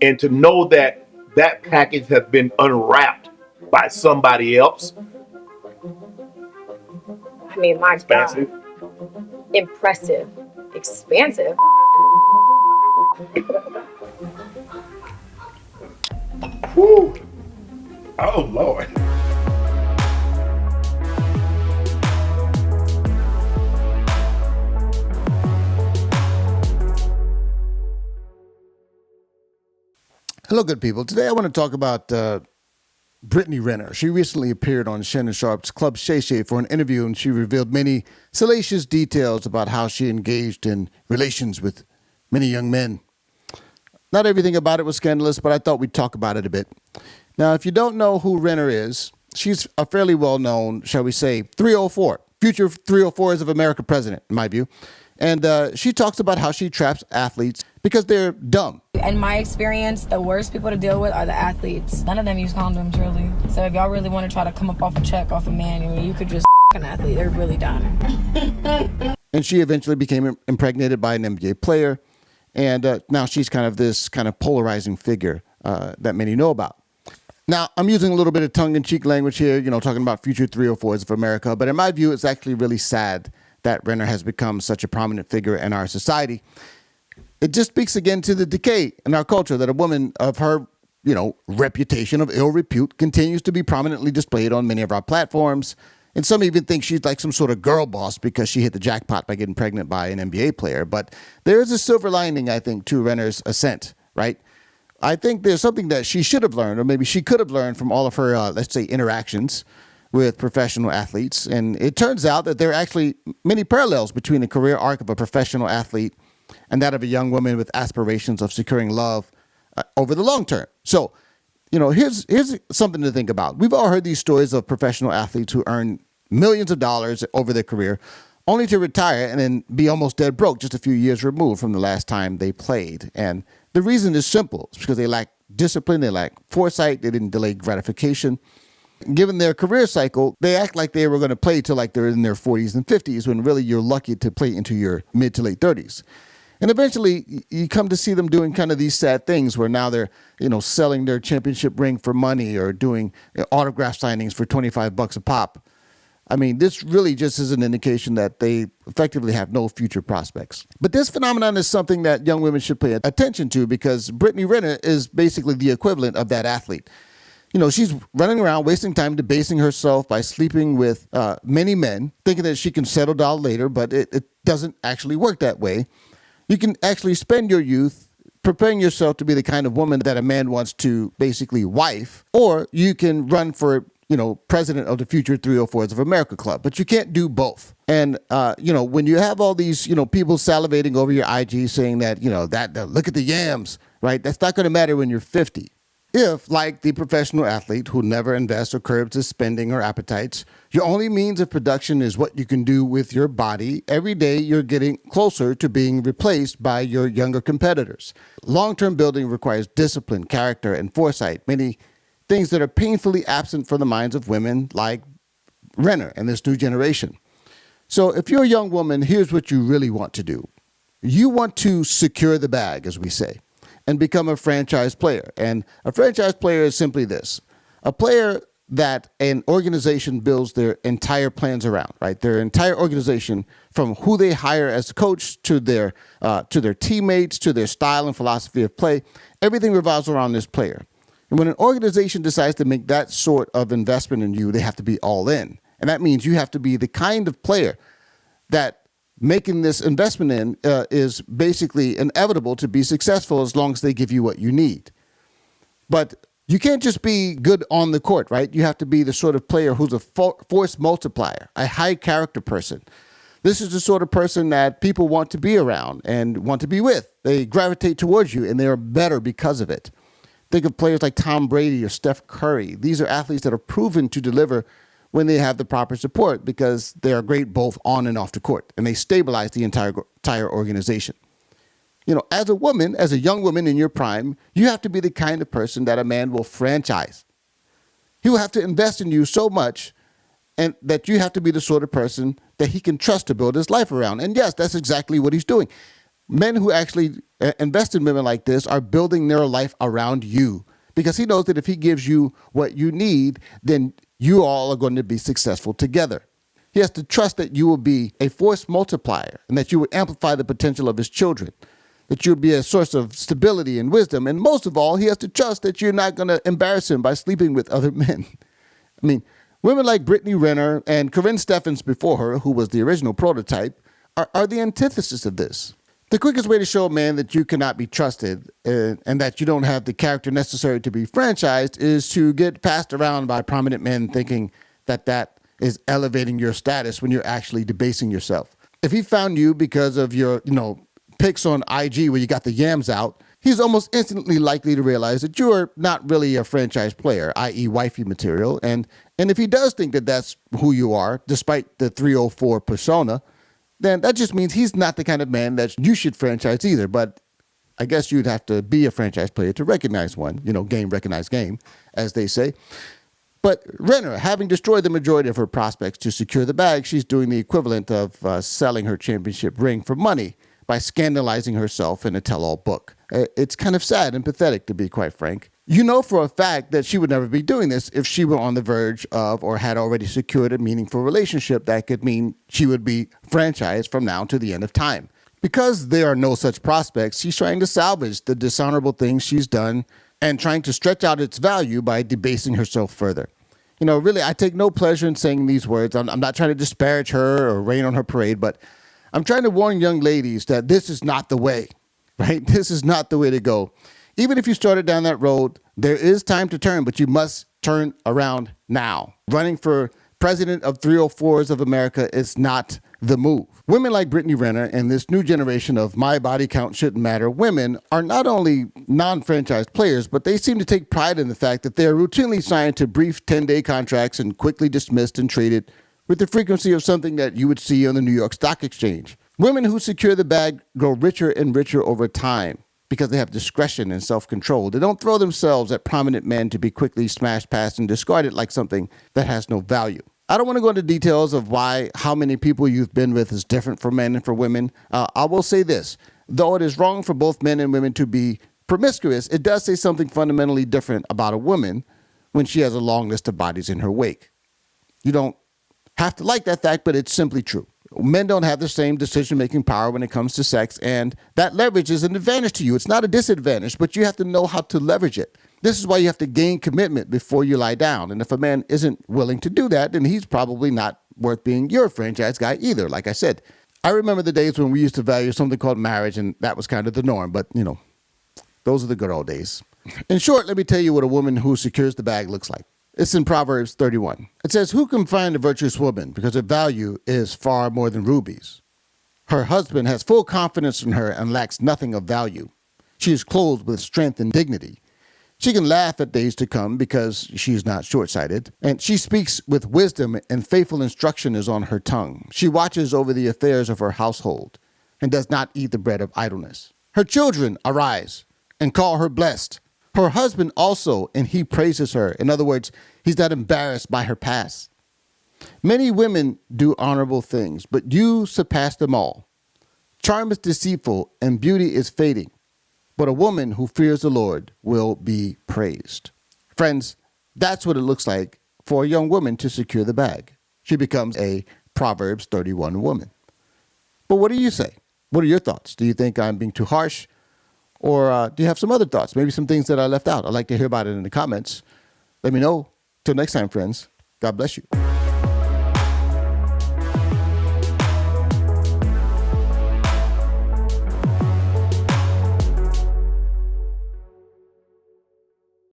And to know that that package has been unwrapped by somebody else. I mean, my Expansive. God. Impressive. Expansive. Whew. Oh, Lord. Hello, good people. Today I want to talk about Brittany Renner. She recently appeared on Shannon Sharp's Club Shay for an interview, and she revealed many salacious details about how she engaged in relations with many young men. Not everything about it was scandalous, but I thought we'd talk about it a bit. Now, if you don't know who Renner is, she's a fairly well-known, shall we say, 304, future 304s of America president, in my view. And she talks about how she traps athletes because they're dumb. In my experience, the worst people to deal with are the athletes. None of them use condoms, really. So if y'all really want to try to come up off a check off a man, I mean, you could just an athlete. They're really dumb. And she eventually became impregnated by an NBA player. And now she's kind of this kind of polarizing figure that many know about. Now, I'm using a little bit of tongue-in-cheek language here, talking about future 304s of America. But in my view, it's actually really sad that Renner has become such a prominent figure in our society. It just speaks again to the decay in our culture that a woman of her, reputation of ill repute continues to be prominently displayed on many of our platforms. And some even think she's like some sort of girl boss because she hit the jackpot by getting pregnant by an NBA player. But there is a silver lining, I think, to Renner's ascent, right? I think there's something that she should have learned, or maybe she could have learned from all of her, let's say, interactions with professional athletes. And it turns out that there are actually many parallels between the career arc of a professional athlete and that of a young woman with aspirations of securing love over the long term. So, here's something to think about. We've all heard these stories of professional athletes who earn millions of dollars over their career, only to retire and then be almost dead broke just a few years removed from the last time they played. And the reason is simple. It's because they lack discipline, they lack foresight, they didn't delay gratification. Given their career cycle, they act like they were going to play till like they're in their 40s and 50s, when really you're lucky to play into your mid to late 30s. And eventually you come to see them doing kind of these sad things where now they're, selling their championship ring for money or doing autograph signings for $25 a pop. I mean, this really just is an indication that they effectively have no future prospects. But this phenomenon is something that young women should pay attention to, because Brittany Renner is basically the equivalent of that athlete. She's running around wasting time debasing herself by sleeping with many men, thinking that she can settle down later, but it doesn't actually work that way. You can actually spend your youth preparing yourself to be the kind of woman that a man wants to basically wife, or you can run for, president of the future 304s of America Club, but you can't do both. And, when you have all these, people salivating over your IG saying that, look at the yams, right? That's not going to matter when you're 50. If, like the professional athlete who never invests or curbs his spending or appetites, your only means of production is what you can do with your body, every day you're getting closer to being replaced by your younger competitors. Long-term building requires discipline, character, and foresight, many things that are painfully absent from the minds of women like Renner and this new generation. So if you're a young woman, here's what you really want to do. You want to secure the bag, as we say, and become a franchise player. And a franchise player is simply this: a player that an organization builds their entire plans around, right? Their entire organization, from who they hire as a coach to their teammates, to their style and philosophy of play, everything revolves around this player. And when an organization decides to make that sort of investment in you, they have to be all in. And that means you have to be the kind of player that making this investment in is basically inevitable to be successful, as long as they give you what you need. But you can't just be good on the court, right? You have to be the sort of player who's a force multiplier, a high character person. This is the sort of person that people want to be around and want to be with. They gravitate towards you, and they are better because of it. Think of players like Tom Brady or Steph Curry. These are athletes that are proven to deliver when they have the proper support, because they are great both on and off the court, and they stabilize the entire organization. As a woman, as a young woman in your prime, you have to be the kind of person that a man will franchise. He will have to invest in you so much, and that you have to be the sort of person that he can trust to build his life around. And yes, that's exactly what he's doing. Men who actually invest in women like this are building their life around you, because he knows that if he gives you what you need, then you all are going to be successful together. He has to trust that you will be a force multiplier and that you will amplify the potential of his children, that you'll be a source of stability and wisdom. And most of all, he has to trust that you're not going to embarrass him by sleeping with other men. I mean, women like Brittany Renner and Corinne Steffens before her, who was the original prototype, are the antithesis of this. The quickest way to show a man that you cannot be trusted and that you don't have the character necessary to be franchised is to get passed around by prominent men thinking that that is elevating your status when you're actually debasing yourself. If he found you because of your, pics on IG where you got the yams out, he's almost instantly likely to realize that you are not really a franchise player, i.e. wifey material. And if he does think that that's who you are, despite the 304 persona, then that just means he's not the kind of man that you should franchise either. But I guess you'd have to be a franchise player to recognize one, game, recognize game, as they say. But Renner, having destroyed the majority of her prospects to secure the bag, she's doing the equivalent of selling her championship ring for money by scandalizing herself in a tell-all book. It's kind of sad and pathetic, to be quite frank. You know for a fact that she would never be doing this if she were on the verge of or had already secured a meaningful relationship that could mean she would be franchised from now to the end of time. Because there are no such prospects, she's trying to salvage the dishonorable things she's done and trying to stretch out its value by debasing herself further. Really, I take no pleasure in saying these words. I'm not trying to disparage her or rain on her parade, but I'm trying to warn young ladies that this is not the way, right? This is not the way to go. Even if you started down that road, there is time to turn, but you must turn around now. Running for president of 304s of America is not the move. Women like Brittany Renner and this new generation of my body count shouldn't matter women are not only non-franchised players, but they seem to take pride in the fact that they are routinely signed to brief 10-day contracts and quickly dismissed and traded with the frequency of something that you would see on the New York Stock Exchange. Women who secure the bag grow richer and richer over time because they have discretion and self-control. They don't throw themselves at prominent men to be quickly smashed past and discarded like something that has no value. I don't want to go into details of how many people you've been with is different for men and for women. I will say this, though it is wrong for both men and women to be promiscuous, it does say something fundamentally different about a woman when she has a long list of bodies in her wake. You don't have to like that fact, but it's simply true. Men don't have the same decision-making power when it comes to sex, and that leverage is an advantage to you. It's not a disadvantage, but you have to know how to leverage it. This is why you have to gain commitment before you lie down. And if a man isn't willing to do that, then he's probably not worth being your franchise guy either. Like I said, I remember the days when we used to value something called marriage, and that was kind of the norm. But, those are the good old days. In short, let me tell you what a woman who secures the bag looks like. It's in Proverbs 31. It says, "Who can find a virtuous woman? Because her value is far more than rubies. Her husband has full confidence in her and lacks nothing of value. She is clothed with strength and dignity. She can laugh at days to come because she is not short-sighted. And she speaks with wisdom, and faithful instruction is on her tongue. She watches over the affairs of her household and does not eat the bread of idleness. Her children arise and call her blessed. Her husband also, and he praises her." In other words, he's not embarrassed by her past. "Many women do honorable things, but you surpass them all. Charm is deceitful and beauty is fading, but a woman who fears the Lord will be praised." Friends, that's what it looks like for a young woman to secure the bag. She becomes a Proverbs 31 woman. But what do you say? What are your thoughts? Do you think I'm being too harsh? Or do you have some other thoughts? Maybe some things that I left out. I'd like to hear about it in the comments. Let me know. Till next time, friends. God bless you.